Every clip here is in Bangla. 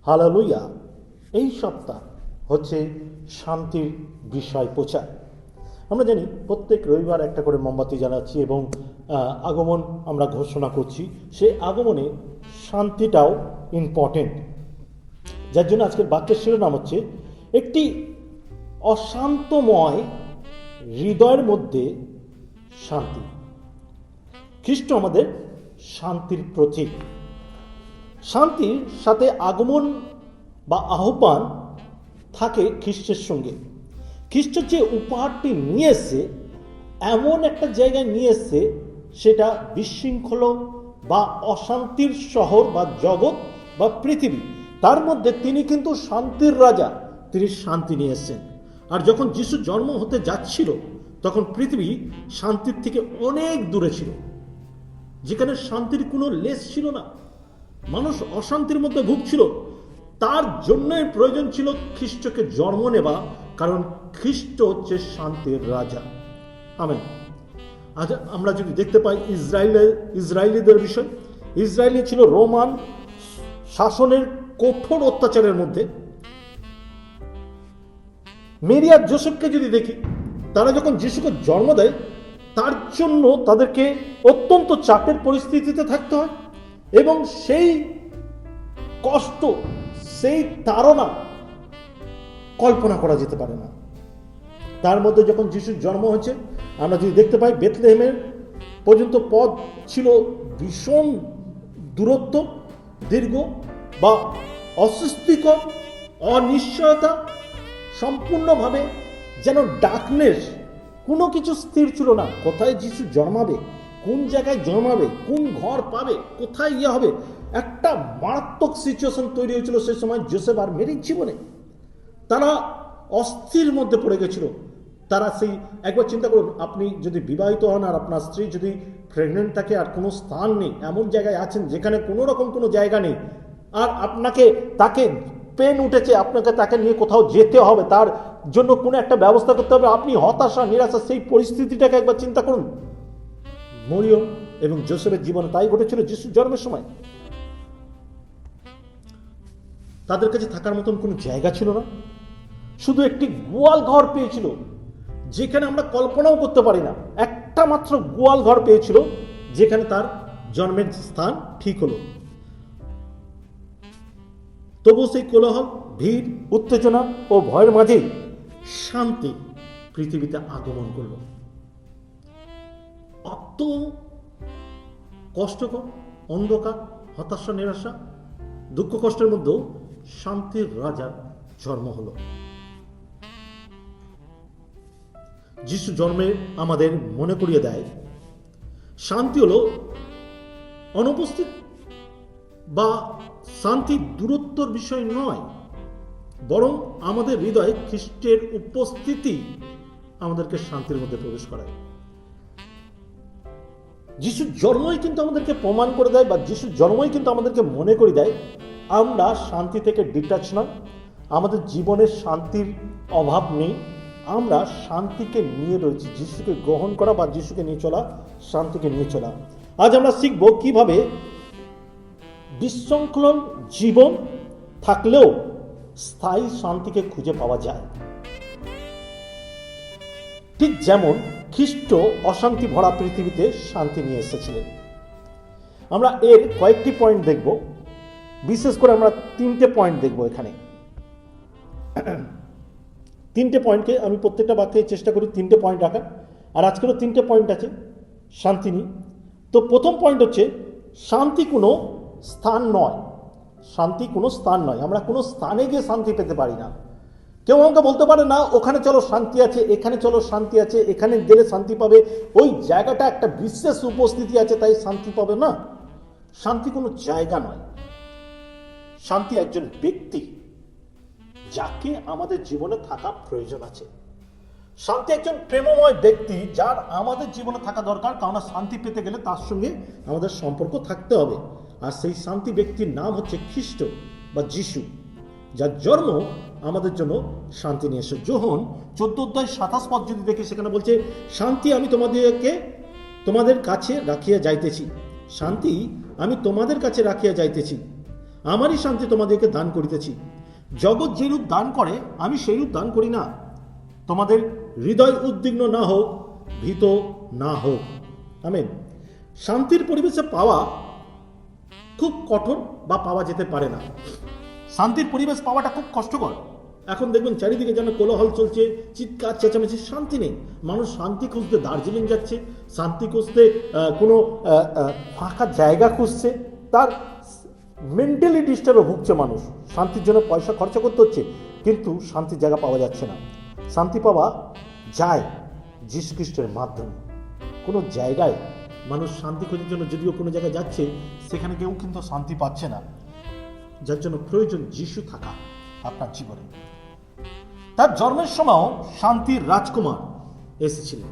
হালেলুয়া। এই সপ্তাহ হচ্ছে শান্তির বিষয় প্রচার। আমরা জানি প্রত্যেক রবিবার একটা করে মোমবাতি জ্বালাচ্ছি এবং আগমন আমরা ঘোষণা করছি। সেই আগমনে শান্তিটাও ইম্পর্টেন্ট, যার জন্য আজকের বাক্যের শিরোনাম হচ্ছে একটি অশান্তময় হৃদয়ের মধ্যে শান্তি। খ্রিস্ট আমাদের শান্তির প্রতীক। শান্তির সাথে আগমন বা আহ্বান থাকে খ্রিস্টের সঙ্গে। খ্রিস্ট যে উপহারটি নিয়ে এসছে, এমন একটা জায়গায় নিয়ে এসছে সেটা বিশৃঙ্খল বা অশান্তির শহর বা জগৎ বা পৃথিবী, তার মধ্যে তিনি কিন্তু শান্তির রাজা, তিনি শান্তি নিয়ে এসছেন। আর যখন যিশু জন্ম হতে যাচ্ছিল তখন পৃথিবী শান্তির থেকে অনেক দূরে ছিল, যেখানে শান্তির কোনো লেশ ছিল না, মানুষ অশান্তির মধ্যে ভুগছিল। তার জন্যই প্রয়োজন ছিল খ্রিস্টকে জন্ম নেওয়া, কারণ খ্রিস্ট হচ্ছে শান্তির রাজা। আমেন। আজ আমরা যদি দেখতে পাই ইসরায়েলিদের বিষয়, ইসরায়েলি ছিল রোমান শাসনের কঠোর অত্যাচারের মধ্যে। মেরি আর যোসেফকে যদি দেখি, তারা যখন যিশুকে জন্ম দেয় তার জন্য তাদেরকে অত্যন্ত চাপের পরিস্থিতিতে থাকতে হয় এবং সেই কষ্ট, সেই তাড়না কল্পনা করা যেতে পারে না। তার মধ্যে যখন যিশুর জন্ম হয়েছে, আমরা যদি দেখতে পাই বেথলেহেমের পর্যন্ত পথ ছিল ভীষণ দূরত্ব, দীর্ঘ বা অস্বস্তিকর, অনিশ্চয়তা, সম্পূর্ণভাবে যেন ডার্কনেস, কোনো কিছু স্থির ছিল না। কোথায় যিশু জন্মাবে, কোন জায়গায় জন্মাবে, কোন ঘর পাবে, কোথায় ইয়ে হবে, একটা মারাত্মক সিচুয়েশন তৈরি হয়েছিল সেই সময় জোসেফ আর মেরির জীবনে। তারা অস্থির মধ্যে পড়ে গেছিল। তারা সেই, একবার চিন্তা করুন, আপনি যদি বিবাহিত হন আর আপনার স্ত্রী যদি প্রেগনেন্ট থাকে আর কোনো স্থান নেই, এমন জায়গায় আছেন যেখানে কোনো রকম কোনো জায়গা নেই, আর তাকে পেন উঠেছে, আপনাকে তাকে নিয়ে কোথাও যেতে হবে, তার জন্য কোনো একটা ব্যবস্থা করতে হবে, আপনি হতাশা, নিরাশা, সেই পরিস্থিতিটাকে একবার চিন্তা করুন। মরিয়ম এবং জোসেফের জীবনে তাই ঘটেছিল যিশুর জন্মের সময়। তাদের কাছে থাকার মতন কোনো জায়গা ছিল না, শুধু একটি গোয়াল ঘর পেয়েছিল, যেখানে আমরা কল্পনাও করতে পারি না। একটা মাত্র গোয়াল ঘর পেয়েছিল, যেখানে তার জন্মের স্থান ঠিক হলো। তবু সেই কোলাহল, ভিড়, উত্তেজনা ও ভয়ের মাঝেই শান্তি পৃথিবীতে আগমন করল। অত কষ্টকর, অন্ধকার, হতাশা, নিরাশা, দুঃখ কষ্টের মধ্যেও শান্তির রাজার জন্ম হলো। যিশু জন্মে আমাদের মনে করিয়ে দেয় শান্তি হলো অনুপস্থিত বা শান্তি দূরত্বর বিষয় নয়, বরং আমাদের হৃদয়ে খ্রিস্টের উপস্থিতি আমাদেরকে শান্তির মধ্যে প্রবেশ করায়। যিশুর জন্মই কিন্তু আমাদেরকে প্রমাণ করে দেয়, বা যিশুর জন্মই কিন্তু আমাদেরকে মনে করে দেয় আমরা শান্তি থেকে ডিটাচ নয়, আমাদের জীবনের শান্তির অভাব নেই, আমরা শান্তিকে নিয়ে রয়েছি। যিশুকে গ্রহণ করা বা যিশুকে নিয়ে চলা, শান্তিকে নিয়ে চলা। আজ আমরা শিখব কিভাবে বিশৃঙ্খল জীবন থাকলেও স্থায়ী শান্তিকে খুঁজে পাওয়া যায়। ঠিক যেমন খ্রিস্ট অশান্তি ভরা পৃথিবীতে শান্তি নিয়ে এসেছিলেন। আমরা এর কয়েকটি পয়েন্ট দেখব, বিশেষ করে আমরা 3টে পয়েন্ট দেখব এখানে। 3টে পয়েন্টকে আমি প্রত্যেকটা বাক্যে চেষ্টা করি 3টে পয়েন্ট রাখার, আর আজকেরও 3টে পয়েন্ট আছে শান্তি নিয়ে। তো প্রথম পয়েন্ট হচ্ছে শান্তি কোনো স্থান নয়। শান্তি কোনো স্থান নয়, আমরা কোনো স্থানে গিয়ে শান্তি পেতে পারি না। কেউ আমাকে বলতে পারে না ওখানে চলো শান্তি আছে, এখানে চলো শান্তি আছে, এখানে গেলে শান্তি পাবে, ওই জায়গাটা একটা বিশেষ উপস্থিতি আছে তাই শান্তি পাবে না। শান্তি কোনো জায়গা নয়, শান্তি একজন ব্যক্তি যাকে আমাদের জীবনে থাকা প্রয়োজন আছে। শান্তি একজন প্রেমময় ব্যক্তি যার আমাদের জীবনে থাকা দরকার, কারণ শান্তি পেতে গেলে তার সঙ্গে আমাদের সম্পর্ক থাকতে হবে। আর সেই শান্তি ব্যক্তির নাম হচ্ছে খ্রিস্ট বা যিশু, যার জন্ম আমাদের জন্য শান্তি নিয়ে এসে। যোহন 14:27 যদি দেখি, সেখানে বলছে শান্তি আমি তোমাদের কাছে রাখিয়া যাইতেছি, শান্তি আমি তোমাদের কাছে রাখিয়া যাইতেছি, আমারই শান্তি তোমাদেরকে দান করিতেছি। জগৎ যেরূপ দান করে আমি সেইরূপ দান করি না। তোমাদের হৃদয় উদ্বিগ্ন না হোক, ভীত না হোক। আমেন। শান্তির পরিবেশে পাওয়া খুব কঠোর বা পাওয়া যেতে পারে না। শান্তির পরিবেশ পাওয়াটা খুব কষ্টকর। এখন দেখবেন চারিদিকে যেন কোলাহল চলছে, চিৎকার চেঁচামেচি, শান্তি নেই। মানুষ শান্তি খুঁজতে দার্জিলিং যাচ্ছে, শান্তি খুঁজতে কোনো ফাঁকা জায়গা খুঁজছে। তার মেন্টালি ডিস্টার্বে ভুগছে মানুষ। শান্তির জন্য পয়সা খরচা করতে হচ্ছে, কিন্তু শান্তির জায়গা পাওয়া যাচ্ছে না। শান্তি পাওয়া যায় যীশু খ্রিস্টের মাধ্যমে। কোনো জায়গায় মানুষ শান্তি খোঁজার জন্য যদিও কোনো জায়গায় যাচ্ছে, সেখানে কেউ কিন্তু শান্তি পাচ্ছে না। যার জন্য প্রয়োজন যিশু থাকা আপনার জীবনে। তার জন্মের সময়ও শান্তির রাজকুমার এসেছিলেন।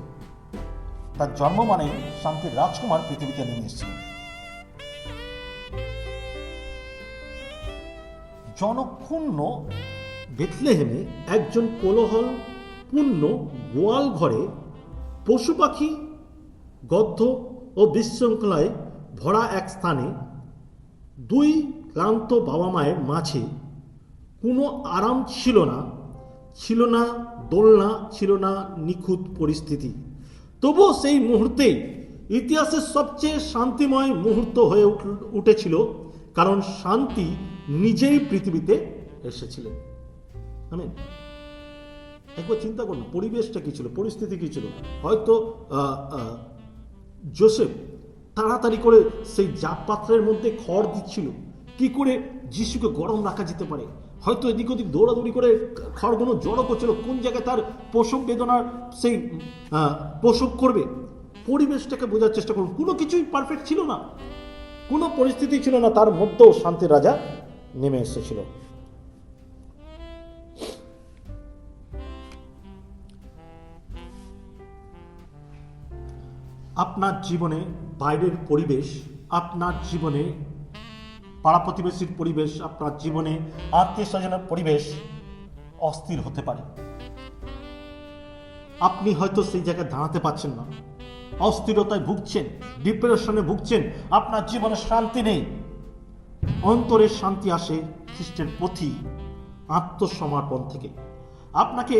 তার জন্ম মানে শান্তির রাজকুমার পৃথিবীতে নেমে এসেছিলেন। জনক্ষুণ্ণ বেথলেহেমে একজন কোলাহল পূর্ণ গোয়াল ঘরে পশু পাখি, গদ্ধ ও বিশৃঙ্খলায় ভরা এক স্থানে দুই ক্লান্ত বাবা মায়ের মাঝে কোনো আরাম ছিল না, ছিল না দোলনা, ছিল না নিখুঁত পরিস্থিতি। তবুও সেই মুহূর্তে ইতিহাসের সবচেয়ে শান্তিময় মুহূর্ত হয়ে উঠেছিল, কারণ শান্তি নিজেই পৃথিবীতে এসেছিলেন। আমেন। একবার চিন্তা করুন, পরিবেশটা কি ছিল, পরিস্থিতি কি ছিল। হয়তো যোসেফ তাড়াতাড়ি করে সেই জাপ পাত্রের মধ্যে খড় দিচ্ছিল, কি করে যিশুকে গরম রাখা যেতে পারে। হয়তো এদিক ওদিক দৌড়াদৌড়ি করে খড়গুলো জড়ো করছিল, কোন জায়গায় তার প্রসব বেদনার সেই প্রসব করবে। পরিবেশটাকে বোঝার চেষ্টা করুন। কোনো কিছুই পারফেক্ট ছিল না, কোনো পরিস্থিতি ছিল না, তার মধ্যেও শান্তির রাজা নেমে এসেছিল। আপনার জীবনে বাইরের পরিবেশ, আপনার জীবনে পাড়া প্রতিবেশীর পরিবেশ, আপনার জীবনে আত্মীয় স্বজনের পরিবেশ অস্থির হতে পারে। আপনি হয়তো সেই জায়গায় দাঁড়াতে পারছেন না, অস্থিরতায় ভুগছেন, ডিপ্রেশনে ভুগছেন, আপনার জীবনে শান্তি নেই। অন্তরের শান্তি আসে খ্রিস্টের প্রতি আত্মসমর্পণ থেকে। আপনাকে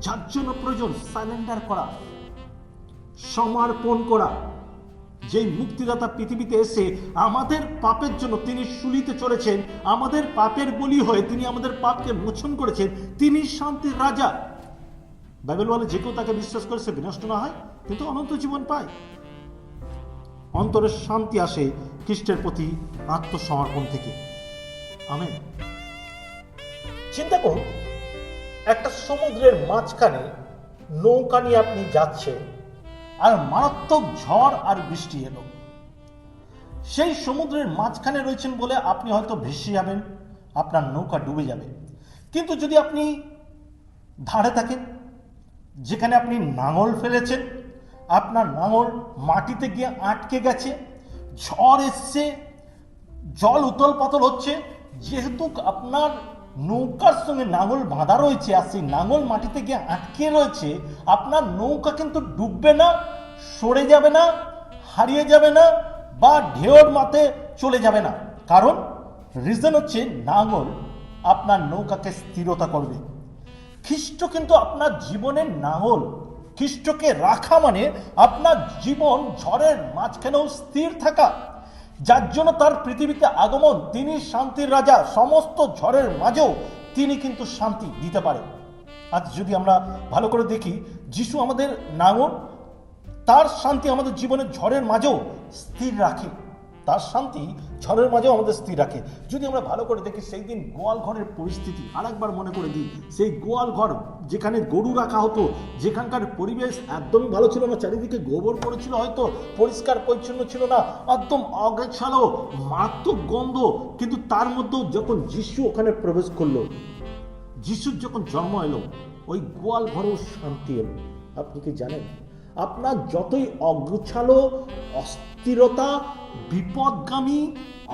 যার জন্য প্রয়োজন সারেন্ডার করা, সমর্পণ করা। যেই মুক্তিদাতা পৃথিবীতে এসে আমাদের পাপের জন্য তিনি শুলিতে চড়েছেন, আমাদের পাপের বলি হয়ে তিনি আমাদের পাপকে মোচন করেছেন, তিনি শান্তির রাজা। বাইবেল বলে যে কেউ তাকে বিশ্বাস করে সে বিনষ্ট না হয়, কিন্তু অনন্ত জীবন পায়। অন্তরের শান্তি আসে খ্রিস্টের প্রতি আত্মসমর্পণ থেকে। আমেন। চিন্তা করুন, একটা সমুদ্রের মাঝখানে নৌকা নিয়ে আপনি যাচ্ছেন, আর মারাত্মক ঝড় আর বৃষ্টি এলো। সেই সমুদ্রের মাঝখানে রয়েছেন বলে আপনি হয়তো ভেসে যাবেন, আপনার নৌকা ডুবে যাবে। কিন্তু যদি আপনি ধারে থাকেন, যেখানে আপনি নাঙল ফেলেছেন, আপনার নাঙল মাটিতে গিয়ে আটকে গেছে, ঝড় এসছে, জল উতল পাতল হচ্ছে, যেহেতু আপনার নৌকার সঙ্গে নাঙল বাঁধা রয়েছে আর সেই নাঙল মাটিতে গিয়ে আটকে রয়েছে, আপনার নৌকা কিন্তু ডুববে না, সরে যাবে না, হারিয়ে যাবে না, বা ঢেউর মাঠে চলে যাবে না। কারণ রিজন হচ্ছে নাঙল আপনার নৌকাকে স্থিরতা করবে। খ্রিস্ট কিন্তু আপনার জীবনের নাঙল। খ্রিস্টকে রাখা মানে আপনার জীবন ঝড়ের মাঝখানেও স্থির থাকা। যার জন্য তার পৃথিবীতে আগমন, তিনি শান্তির রাজা। সমস্ত ঝড়ের মাঝেও তিনি কিন্তু শান্তি দিতে পারে। আজ যদি আমরা ভালো করে দেখি, যিশু আমাদের নাঙল, তার শান্তি আমাদের জীবনের ঝড়ের মাঝেও স্থির রাখে। তার শান্তি ঝড়ের মাঝেও আমাদের স্থির রাখে। যদি আমরা ভালো করে দেখি, সেই দিন গোয়াল ঘরের পরিস্থিতি আরেকবার মনে করে দিই। সেই গোয়াল ঘর যেখানে গরু রাখা হতো, যেখানকার পরিবেশ একদমই ভালো ছিল না, চারিদিকে গোবর পড়েছিল, হয়তো পরিষ্কার পরিচ্ছন্ন ছিল না, একদম অগোছালো, মারাত্মক গন্ধ। কিন্তু তার মধ্যেও যখন যিশু ওখানে প্রবেশ করলো, যিশুর যখন জন্ম এলো, ওই গোয়াল ঘরেও শান্তি এলো। আপনি কি জানেন, আপনার যতই অগোছালো, অস্থিরতা, বিপদগামী,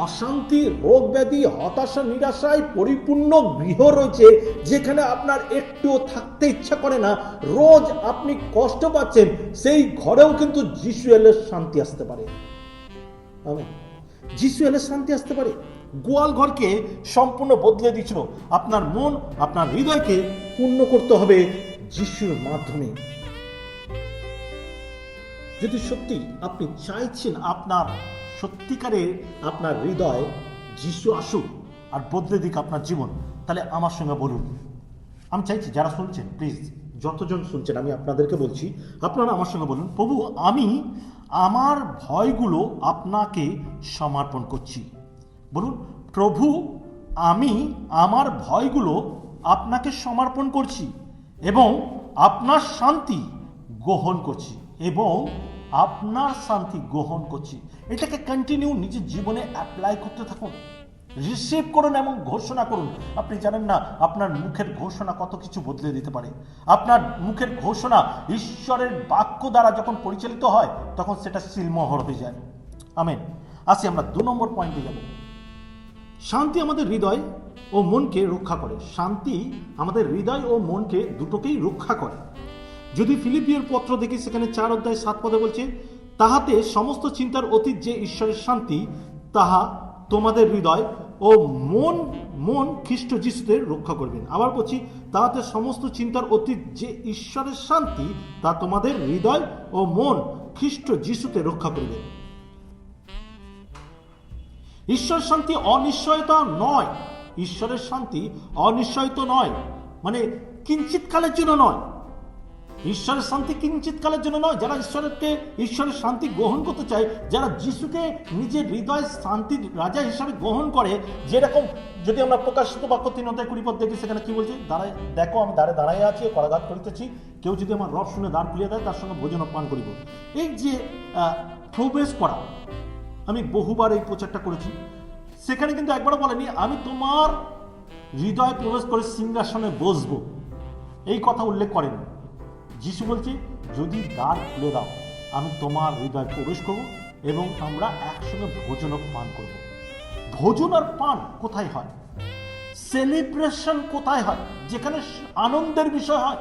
অশান্তি, রোগ ব্যাধি, হতাশা, নিরাশায় পরিপূর্ণ গৃহ রয়েছে, যেখানে আপনার একটুও থাকতে ইচ্ছা করে না, রোজ আপনি কষ্ট পাচ্ছেন, সেই ঘরেও কিন্তু যিশু এলে শান্তি আসতে পারে। যিশু এলে শান্তি আসতে পারে। গোয়াল ঘরকে সম্পূর্ণ বদলে দিয়েছিল। আপনার মন, আপনার হৃদয়কে পূর্ণ করতে হবে যিশুর মাধ্যমে। যদি সত্যি আপনি চাইছেন আপনার সত্যিকারের আপনার হৃদয় যিশু আসুক আর বদলে দিক আপনার জীবন, তাহলে আমার সঙ্গে বলুন। আমি চাইছি যারা শুনছেন, প্লিজ যতজন শুনছেন আমি আপনাদেরকে বলছি, আপনারা আমার সঙ্গে বলুন, প্রভু আমি আমার ভয়গুলো আপনাকে সমর্পণ করছি। বলুন, প্রভু আমি আমার ভয়গুলো আপনাকে সমর্পণ করছি এবং আপনার শান্তি গ্রহণ করছি এবং আপনার শান্তি গ্রহণ করছি। এটাকে কন্টিনিউ নিজের জীবনে অ্যাপ্লাই করতে থাকুন, রিসিভ করুন এবং ঘোষণা করুন। আপনি জানেন না আপনার মুখের ঘোষণা কত কিছু বদলে দিতে পারে। আপনার মুখের ঘোষণা ঈশ্বরের বাক্য দ্বারা যখন পরিচালিত হয় তখন সেটা সিলমোহর হয়ে যায়। আমেন। আসি আমরা 2 নম্বর পয়েন্টে যাব। শান্তি আমাদের হৃদয় ও মনকে রক্ষা করে। শান্তি আমাদের হৃদয় ও মনকে দুটোকেই রক্ষা করে। যদি ফিলিপিয়র পত্র দেখি, সেখানে 4 অধ্যায় 7 পদে বলছে, তাহাতে সমস্ত চিন্তার অতীত যে ঈশ্বরের শান্তি, তাহা তোমাদের হৃদয় ও মন খ্রিস্ট যিশুতে রক্ষা করবেন। আবার বলছি, তাহাতে সমস্ত চিন্তার অতীত যে ঈশ্বরের শান্তি, তা তোমাদের হৃদয় ও মন খ্রিস্ট যিশুতে রক্ষা করবেন। ঈশ্বরের শান্তি অনিশ্চয়তা নয়। ঈশ্বরের শান্তি অনিশ্চয়তা নয়, মানে কিঞ্চিৎকালের জন্য নয়। ঈশ্বরের শান্তি কিঞ্চিৎকালের জন্য নয়। যারা ঈশ্বরের শান্তি গ্রহণ করতে চায়, যারা যিশুকে নিজের হৃদয় শান্তির রাজা হিসাবে গ্রহণ করে, যেরকম যদি আমরা প্রকাশিত বাক্য 3 অধ্যায় 20 পদ দেখি, সেখানে কি বলছে, দেখো আমি দ্বারে দাঁড়াইয়া আছি, করাঘাত করিতেছি, কেউ যদি আমার রব শুনে দ্বার খুলিয়া দেয়, তার সঙ্গে ভোজন পান করিব। এই যে প্রবেশ করা, আমি বহুবার এই প্রচারটা করেছি, সেখানে কিন্তু একবারও বলেনি আমি তোমার হৃদয় প্রবেশ করে সিংহাসনে বসবো, এই কথা উল্লেখ করেনি। যিশু বলছে যদি দ্বার খুলে দাও, আমি তোমার হৃদয় প্রবেশ করব এবং আমরা একসঙ্গে ভোজন পান করব। ভোজন আর পান কোথায় হয়? সেলিব্রেশন কোথায় হয়? যেখানে আনন্দের বিষয় হয়,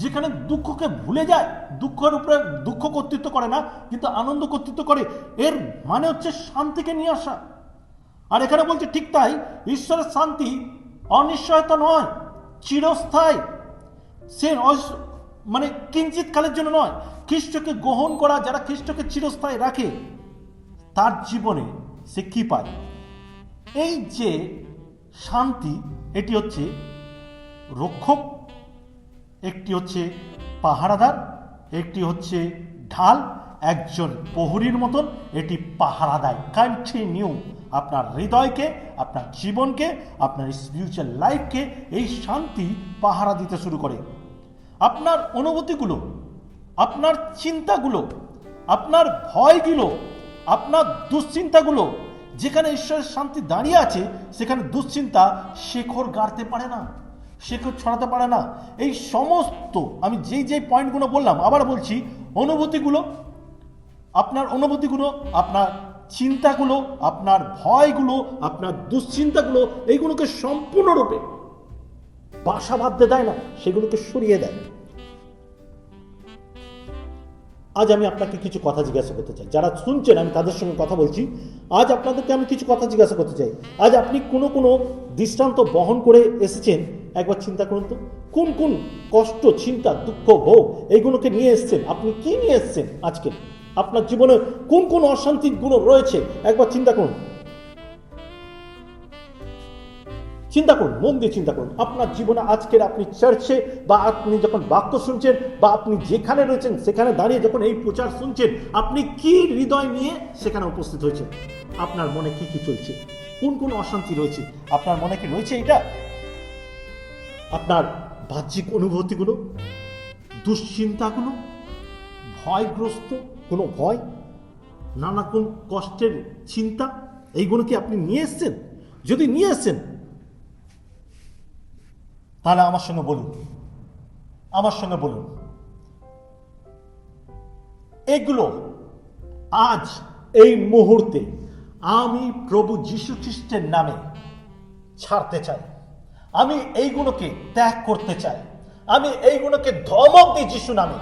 যেখানে দুঃখকে ভুলে যায়, দুঃখের উপরে দুঃখ কর্তৃত্ব করে না, কিন্তু আনন্দ কর্তৃত্ব করে। এর মানে হচ্ছে শান্তিকে নিয়ে আসা। আর এখানে বলছে ঠিক তাই, ঈশ্বরের শান্তি অনিশ্চয়তা নয়, চিরস্থায়ী। সে মানে কিঞ্চিৎ কালের জন্য নয়। খ্রিস্টকে গ্রহণ করা, যারা খ্রিস্টকে চিরস্থায়ী রাখে, তার জীবনে সে কি পায়? এই যে শান্তি, এটি হচ্ছে রক্ষক, একটি হচ্ছে পাহারাদার, একটি হচ্ছে ঢাল, একজন প্রহরীর মতন এটি পাহারা দেয়। কন্টিনিউ আপনার হৃদয়কে, আপনার জীবনকে, আপনার স্পিরিচুয়াল লাইফকে এই শান্তি পাহারা দিতে শুরু করে। আপনার অনুভূতিগুলো, আপনার চিন্তাগুলো, আপনার ভয়গুলো, আপনার দুশ্চিন্তাগুলো, যেখানে ঈশ্বরের শান্তি দাঁড়িয়ে আছে, সেখানে দুশ্চিন্তা শেকড় গাড়তে পারে না, শেকড় ছড়াতে পারে না। এই সমস্ত আমি যেই পয়েন্টগুলো বললাম, আবার বলছি, অনুভূতিগুলো, আপনার অনুভূতিগুলো, আপনার চিন্তাগুলো, আপনার ভয়গুলো, আপনার দুশ্চিন্তাগুলো, এইগুলোকে সম্পূর্ণরূপে বাসা বাঁধতে দেয় না, সেগুলোকে সরিয়ে দেয়। আজ আমি আপনাকে কিছু কথা জিজ্ঞাসা করতে চাই। যারা শুনছেন আমি তাদের সঙ্গে কথা বলছি। আজ আপনাদেরকে আমি কিছু কথা জিজ্ঞাসা করতে চাই। আজ আপনি কোনো দৃষ্টান্ত বহন করে এসেছেন, একবার চিন্তা করুন তো, কোন কোন কষ্ট, চিন্তা, দুঃখ, ভোগ এইগুলোকে নিয়ে এসেছেন। আপনি কি নিয়ে এসেছেন আজকে? আপনার জীবনে কোন কোন অশান্তির গুণ রয়েছে একবার চিন্তা করুন। চিন্তা করুন, মন দিয়ে চিন্তা করুন। আপনার জীবনে আজকের আপনি চার্চে বা আপনি যখন বাক্য শুনছেন বা আপনি যেখানে রয়েছেন সেখানে দাঁড়িয়ে যখন এই প্রচার শুনছেন, আপনি কি হৃদয় নিয়ে সেখানে উপস্থিত হয়েছেন? আপনার মনে কি কি চলছে? কোন কোন অশান্তি রয়েছে আপনার মনে? কি রয়েছে এটা? আপনার বাহ্যিক অনুভূতিগুলো, দুশ্চিন্তাগুলো, ভয়গ্রস্ত কোনো ভয়, নানা কোন কষ্টের চিন্তা, এইগুলো কি আপনি নিয়ে এসছেন? যদি নিয়ে এসছেন তাহলে আমার সঙ্গে বলুন, এগুলো আজ এই মুহূর্তে আমি প্রভু যীশু খ্রিস্টের নামে ছাড়তে চাই। আমি এইগুলোকে ত্যাগ করতে চাই। আমি এইগুলোকে ধমক দিই যিশু নামে,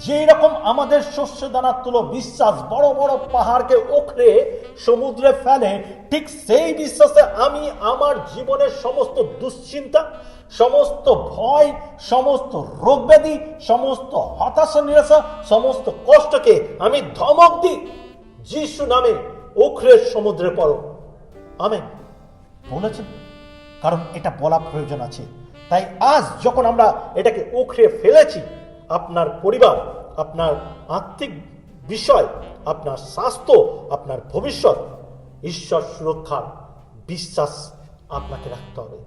যেই রকম আমাদের শস্য দানার তুলো বিশ্বাস বড় বড় পাহাড়কে ওখড়ে সমুদ্রে ফেলে, ঠিক সেই বিশ্বাসে আমি আমার জীবনের সমস্ত দুশ্চিন্তা, সমস্ত ভয়, সমস্ত রোগ ব্যাধি, সমস্ত হতাশা নিরাশা, সমস্ত কষ্টকে আমি ধমক দিই, যিশু নামে ওখড়ে সমুদ্রে পড়ো। আমেন বলেছেন, কারণ এটা বলা প্রয়োজন আছে। তাই আজ যখন আমরা এটাকে উখড়ে ফেলেছি, আপনার পরিবার, আপনার আর্থিক বিষয়, আপনার স্বাস্থ্য, আপনার ভবিষ্যৎ, ঈশ্বর সুরক্ষার বিশ্বাস আপনাকে রাখতে হবে।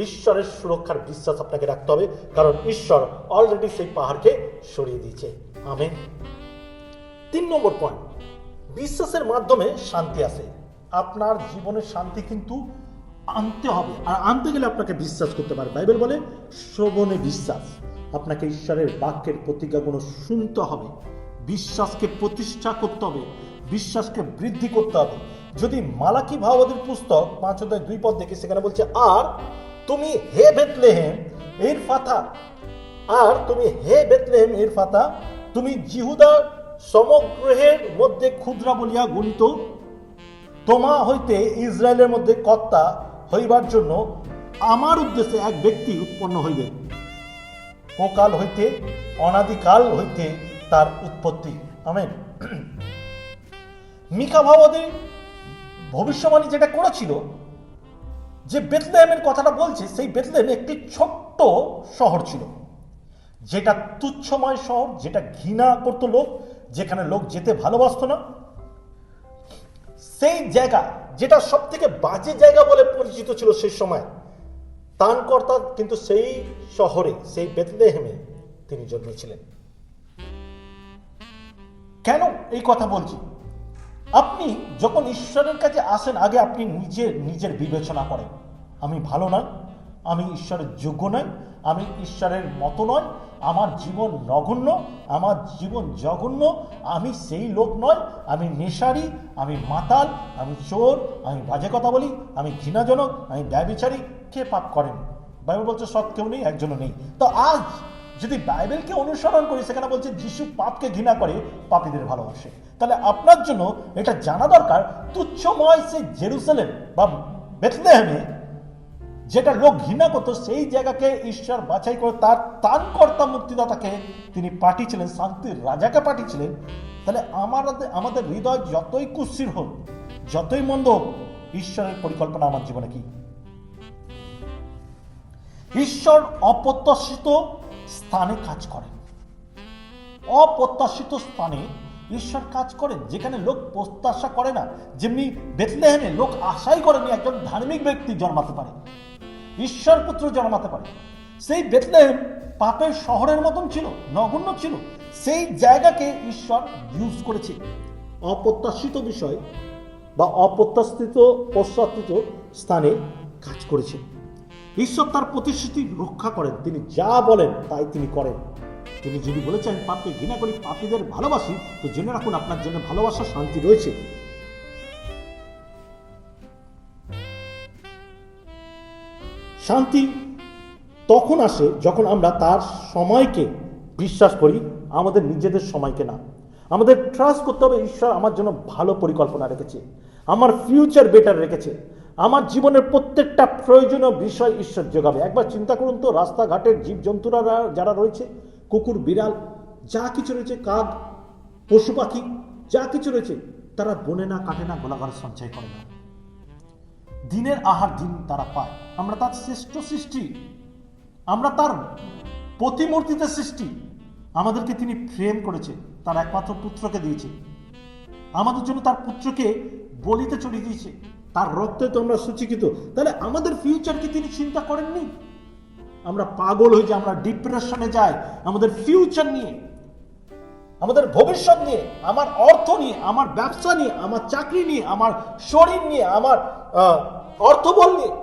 ঈশ্বরের সুরক্ষার বিশ্বাস আপনাকে রাখতে হবে, কারণ ঈশ্বর অলরেডি সেই পাহাড়কে সরিয়ে দিয়েছে। আমেন। 3 নম্বর পয়েন্ট, বিশ্বাসের মাধ্যমে শান্তি আসে। আপনার জীবনের শান্তি কিন্তু আনতে হবে, আর আনতে গেলে আপনাকে বিশ্বাস করতে পারে। বাইবেল বলে শ্রবণে বিশ্বাস। আপনাকে ঈশ্বরের বাক্যের প্রতিজ্ঞাগুলো শুনতে হবে, বিশ্বাসকে প্রতিষ্ঠা করতে হবে, বিশ্বাসকে বৃদ্ধি করতে হবে। যদি মালাকি ভাববাদীর পুস্তক 5:2 দেখি, সেখানে বলছে, আর তুমি হে বেথলেহেম এফরাথা, আর তুমি হে বেথলেহেম এফরাথা, তুমি জিহুদা সমগ্রহের মধ্যে ক্ষুদ্র বলিয়া গণিত, তোমা হইতে ইসরায়েলের মধ্যে কর্তা হইবার জন্য আমার উদ্দেশ্যে এক ব্যক্তি উৎপন্ন হইবে, অকাল হইতে অনাদিকাল হইতে তার উৎপত্তি। আমেন। মিকা ভাববাদী ভবিষ্যবাণী যেটা করেছিল, যে বেথলেহেমের কথাটা বলছে, সেই বেথলেহেম একটি ছোট্ট শহর ছিল, যেটা তুচ্ছময় শহর, যেটা ঘৃণা করত লোক, যেখানে লোক যেতে ভালোবাসত না। সেই জায়গা, যেটা সব থেকে বাজে জায়গা বলে পরিচিত ছিল সেই সময়, ত্রাণকর্তা কিন্তু সেই শহরে, সেই বেথলেহেমে তিনি জন্মেছিলেন। কেন এই কথা বলছি? আপনি যখন ঈশ্বরের কাছে আসেন, আগে আপনি নিজের বিবেচনা করেন, আমি ভালো নয়, আমি ঈশ্বরের যোগ্য নয়, আমি ঈশ্বরের মতো নয়, আমার জীবন নগণ্য, আমার জীবন জঘন্য, আমি সেই লোক নয়, আমি নেশারি, আমি মাতাল, আমি চোর, আমি বাজে কথা বলি, আমি ঘৃণাজনক, আমি ব্যভিচারী। কে পাপ করেন? বাইবেল বলছে সৎ কেউ নেই, একজনও নেই। তো আজ যদি বাইবেলকে অনুসরণ করি, সেখানে বলছে যিশু পাপকে ঘৃণা করে, পাপীদের ভালোবাসে। তাহলে আপনার জন্য এটা জানা দরকার, তুচ্ছময় সেই জেরুজালেম বা বেথলেহেমে যেটা লোক ঘৃণা করতো, সেই জায়গাকে ঈশ্বর বাছাই করে তার ত্রাণকর্তা মুক্তিদাতাকে তিনি পাঠিয়েছিলেন, শান্তির রাজাকে পাঠিয়েছিলেন। তাহলে আমাদের হৃদয় যতই কুৎসিত হোক, যতই মন্দ হোক, ঈশ্বরের পরিকল্পনা আমার জীবনে কি? ঈশ্বর অপ্রত্যাশিত স্থানে কাজ করেন। অপ্রত্যাশিত স্থানে ঈশ্বর কাজ করেন, যেখানে লোক প্রত্যাশা করে না। যেমনি বেথলেহেমে লোক আশাই করেনি একজন ধার্মিক ব্যক্তি জন্মাতে পারে, ঈশ্বর পুত্র জন্মাতে পারে। সেই বেথলেহেম পাপের শহরের মতন ছিল, নগণ্য ছিল। সেই জায়গাকে ঈশ্বর ইউজ করেছে অপ্রত্যাশিত বিষয় বা অপ্রত্যাশিত স্থানে কাজ করেছে। ঈশ্বর তার প্রতিশ্রুতি রক্ষা করেন, তিনি যা বলেন তাই তিনি করেন। তিনি যদি বলেছেন পাপকে ঘৃণা করি, পাপীদের ভালোবাসি, তো জেনে রাখুন আপনার জন্য ভালোবাসা, শান্তি রয়েছে। শান্তি তখন আসে যখন আমরা তার সময়কে বিশ্বাস করি, আমাদের নিজেদের সময়কে না। আমাদের ট্রাস্ট করতে হবে ঈশ্বর আমার জন্য ভালো পরিকল্পনা রেখেছে, আমার ফিউচার বেটার রেখেছে, আমার জীবনের প্রত্যেকটা প্রয়োজনীয় বিষয় ঈশ্বর যোগাবে। একবার চিন্তা করুন তো, রাস্তাঘাটের জীবজন্তুরা যারা রয়েছে, কুকুর, বিড়াল, যা কিছু রয়েছে, কাক, পশু পাখি, যা কিছু রয়েছে, তারা বনে না, কাটে না, গোলাঘাট সঞ্চয় করে না। দিনের আহার দিন তারা পায়। আমরা তার শ্রেষ্ঠ সৃষ্টি, আমরা তার প্রতিমূর্তিতে সৃষ্টি। আমাদেরকে তিনি প্রেম করেছে, তার একমাত্র পুত্রকে দিয়েছে, আমাদের জন্য তার পুত্রকে বলিতে চড়িয়ে দিয়েছে, তার রক্তে তো আমরা সূচীকৃত। তাহলে আমাদের ফিউচারকে তিনি চিন্তা করেননি? আমরা পাগল হয়ে যাই, আমরা ডিপ্রেশনে যাই আমাদের ফিউচার নিয়ে, আমাদের ভবিষ্যৎ নিয়ে, আমার অর্থ নিয়ে, আমার ব্যবসা নিয়ে, আমার চাকরি নিয়ে, আমার শরীর নিয়ে, আমার অর্থবল নিয়ে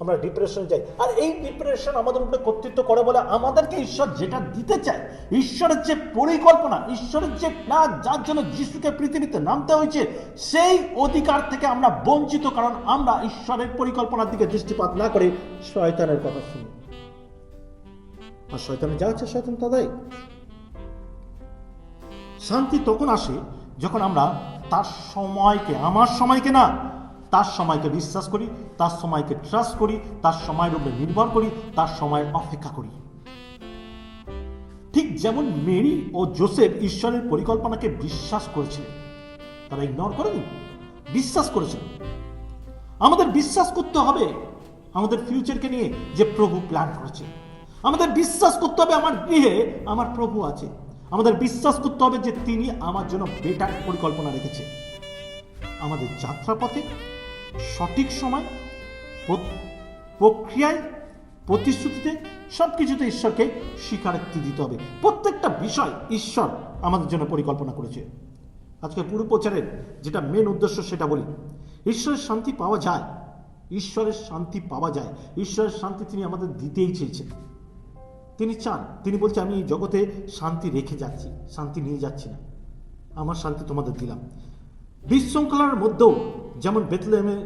আমরা ডিপ্রেশন যাই। আর এই ডিপ্রেশন আমাদের উপরে কর্তৃত্ব করে বলে আমাদেরকে ঈশ্বর যেটা দিতে চায়, ঈশ্বরের যে পরিকল্পনা, ঈশ্বরের যে প্ল্যান, যার জন্য যিশুকে পৃথিবীতে নামতে হয়েছে, সেই অধিকার থেকে আমরা বঞ্চিত, কারণ আমরা ঈশ্বরের পরিকল্পনার দিকে দৃষ্টিপাত না করে শয়তানের কথা শুনি। আর শয়তানের যা আছে শয়তান তা দেয়। শান্তি তখন আসে যখন আমরা তার সময়কে, আমার সময়কে না, তার সময়কে বিশ্বাস করি, তার সময়কে ট্রাস্ট করি, তার সময়ের উপরে নির্ভর করি, তার সময়ের অপেক্ষা করি। ঠিক যেমন মেরি ও জোসেফ ঈশ্বরের পরিকল্পনাকে বিশ্বাস করেছিলেন, তারা ইগনোর করেনি, বিশ্বাস করেছিলেন। আমাদের বিশ্বাস করতে হবে আমাদের ফিউচারকে নিয়ে যে প্রভু প্ল্যান করেছে। আমাদের বিশ্বাস করতে হবে আমার গৃহে আমার প্রভু আছে। আমাদের বিশ্বাস করতে হবে যে তিনি আমার জন্য বেটার পরিকল্পনা রেখেছে। আমাদের যাত্রাপথে সঠিক সময়, প্রক্রিয়ায়, প্রতিশ্রুতিতে, সবকিছুতে ঈশ্বরকে স্বীকারোক্তি দিতে হবে। প্রত্যেকটা বিষয় ঈশ্বর আমাদের জন্য পরিকল্পনা করেছে। আজকে পুরো প্রচারের যেটা মেন উদ্দেশ্য সেটা বলি, ঈশ্বরের শান্তি পাওয়া যায়, ঈশ্বরের শান্তি পাওয়া যায়। ঈশ্বরের শান্তি তিনি আমাদের দিতেই চেয়েছেন। তিনি চান, তিনি বলছে আমি এই জগতে শান্তি রেখে যাচ্ছি, শান্তি নিয়ে যাচ্ছি না, আমার শান্তি তোমাদের দিলাম। বিশৃঙ্খলার মধ্যেও যেমন বেথলেহেমে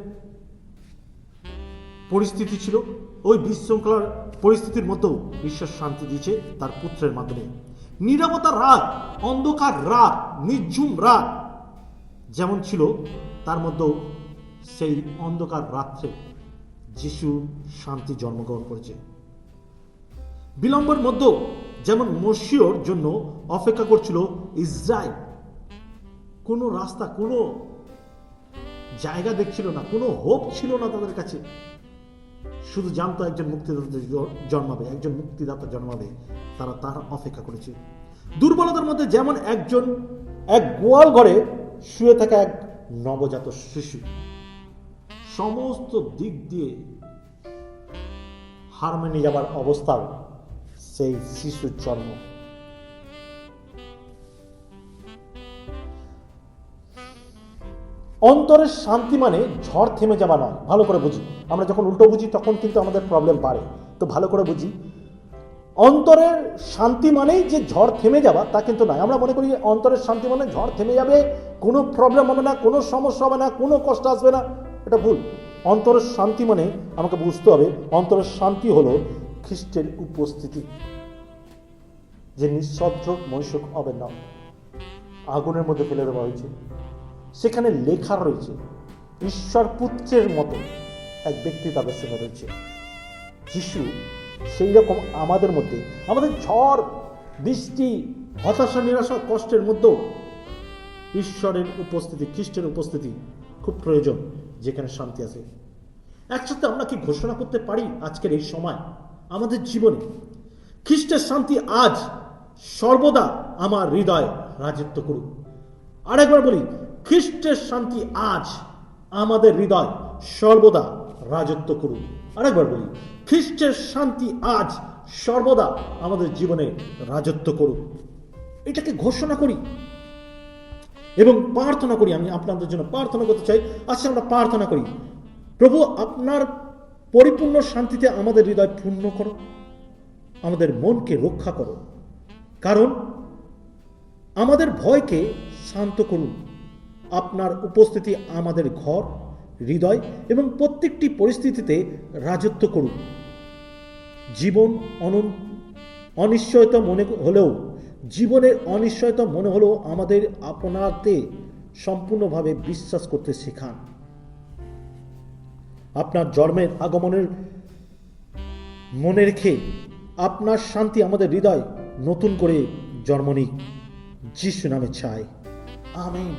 পরিস্থিতি ছিল, ওই বিশৃঙ্খলার পরিস্থিতির মধ্যেও ঈশ্বর শান্তি দিয়েছে তার পুত্রের মাধ্যমে। নীরবতা রাত, অন্ধকার রাত, নির্ঝুম রাত যেমন ছিল, তার মধ্যেও সেই অন্ধকার রাত্রে যিশু শান্তি জন্মগ্রহণ করেছে। বিলম্বের মধ্যেও যেমন মসিহর জন্য অপেক্ষা করছিল ইসরায়েল, কোনো রাস্তা, কোনো জায়গা দেখছিল না, কোনো হোপ ছিল না তাদের কাছে। শুধু জানতো একজন মুক্তিদাতা জন্মাবে, একজন মুক্তিদাতা জন্মাবে, তারা তার অপেক্ষা করেছে। দুর্বলতার মধ্যে যেমন এক গোয়াল ঘরে শুয়ে থাকা এক নবজাত শিশু, সমস্ত দিক দিয়ে হার মেনে যাবার অবস্থাও সেই শিশুর জন্ম। অন্তরের শান্তি মানে ঝড় থেমে যাওয়া নয়। ভালো করে বুঝি, আমরা যখন উল্টো বুঝি তখন কিন্তু আমাদের প্রবলেম বাড়ে। তো ভালো করে বুঝি, অন্তরের শান্তি মানেই যে ঝড় থেমে যাওয়া তা কিন্তু নয়। আমরা মনে করি অন্তরের শান্তি মানে ঝড় থেমে যাবে, কোনো প্রবলেম হবে না, কোনো সমস্যা হবে না, কোনো কষ্ট আসবে না, এটা ভুল। অন্তরের শান্তি মানে আমাকে বুঝতে হবে, অন্তরের শান্তি হলো খ্রিস্টের উপস্থিতি, যে নিঃশব্দ মহিষক হবে না, আগুনের মধ্যে ফেলে দেওয়া হয়েছে, সেখানে লেখা রয়েছে ঈশ্বর পুত্রের মতো এক ব্যক্তি তাদের সঙ্গে রয়েছে। যিশু সেই রকম আমাদের মধ্যে, আমাদের ঝড় বৃষ্টি, হতাশা, নিরাশা, কষ্টের মধ্যেও ঈশ্বরের উপস্থিতি, খ্রিস্টের উপস্থিতি খুব প্রয়োজন, যেখানে শান্তি আছে। একসাথে আমরা কি ঘোষণা করতে পারি আজকের এই সময় আমাদের জীবনে, খ্রিস্টের শান্তি আজ সর্বদা আমার হৃদয় রাজত্ব করুক। আরেকবার বলি, খ্রিস্টের শান্তি আজ আমাদের হৃদয় সর্বদা রাজত্ব করুক। আরেকবার বলি, খ্রিস্টের শান্তি আজ সর্বদা আমাদের জীবনে রাজত্ব করুক। এটাকে ঘোষণা করি এবং প্রার্থনা করি। আমি আপনাদের জন্য প্রার্থনা করতে চাই। আচ্ছা, আমরা প্রার্থনা করি, প্রভু আপনার পরিপূর্ণ শান্তিতে আমাদের হৃদয় পূর্ণ করো, আমাদের মনকে রক্ষা করো, কারণ আমাদের ভয়কে শান্ত করুন। আপনার উপস্থিতি আমাদের ঘর, হৃদয় এবং প্রত্যেকটি পরিস্থিতিতে রাজত্ব করুন। জীবন অনিশ্চয়তা মনে হলেও, জীবনের অনিশ্চয়তা মনে হলেও আমাদের আপনাতে সম্পূর্ণভাবে বিশ্বাস করতে শেখান। আপনার জন্মের আগমনের মনে রেখে আপনার শান্তি আমাদের হৃদয় নতুন করে জন্ম নিক, যিশু নামে চাই, আমেন।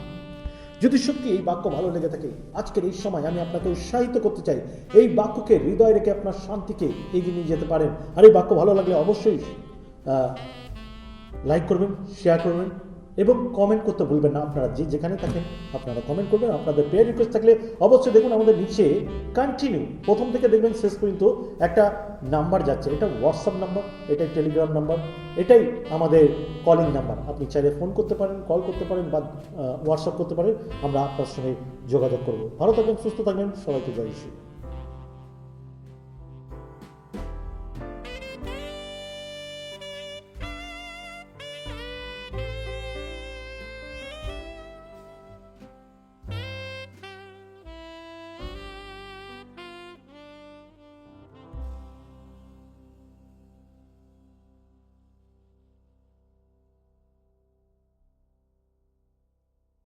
যদি সত্যি এই বাক্য ভালো লেগে থাকে, আজকের এই সময় আমি আপনাকে উৎসাহিত করতে চাই, এই বাক্যকে হৃদয় রেখে আপনার শান্তিকে এগিয়ে নিয়ে যেতে পারেন। আর এই বাক্য ভালো লাগলে অবশ্যই লাইক করবেন, শেয়ার করবেন এবং কমেন্ট করতে ভুলবেন না। আপনারা যেখানে থাকেন আপনারা কমেন্ট করবেন। আপনাদের প্রেয়ার রিকোয়েস্ট থাকলে অবশ্যই দেখুন আমাদের নিচে কন্টিনিউ, প্রথম থেকে দেখবেন শেষ পর্যন্ত একটা নাম্বার যাচ্ছে। এটা হোয়াটসঅ্যাপ নাম্বার, এটাই টেলিগ্রাম নাম্বার, এটাই আমাদের কলিং নাম্বার। আপনি চাইলে ফোন করতে পারেন, কল করতে পারেন বা হোয়াটসঅ্যাপ করতে পারেন, আমরা আপনার সঙ্গে যোগাযোগ করব। ভালো থাকবেন, সুস্থ থাকবেন, সবাইকে জয় শ্রী।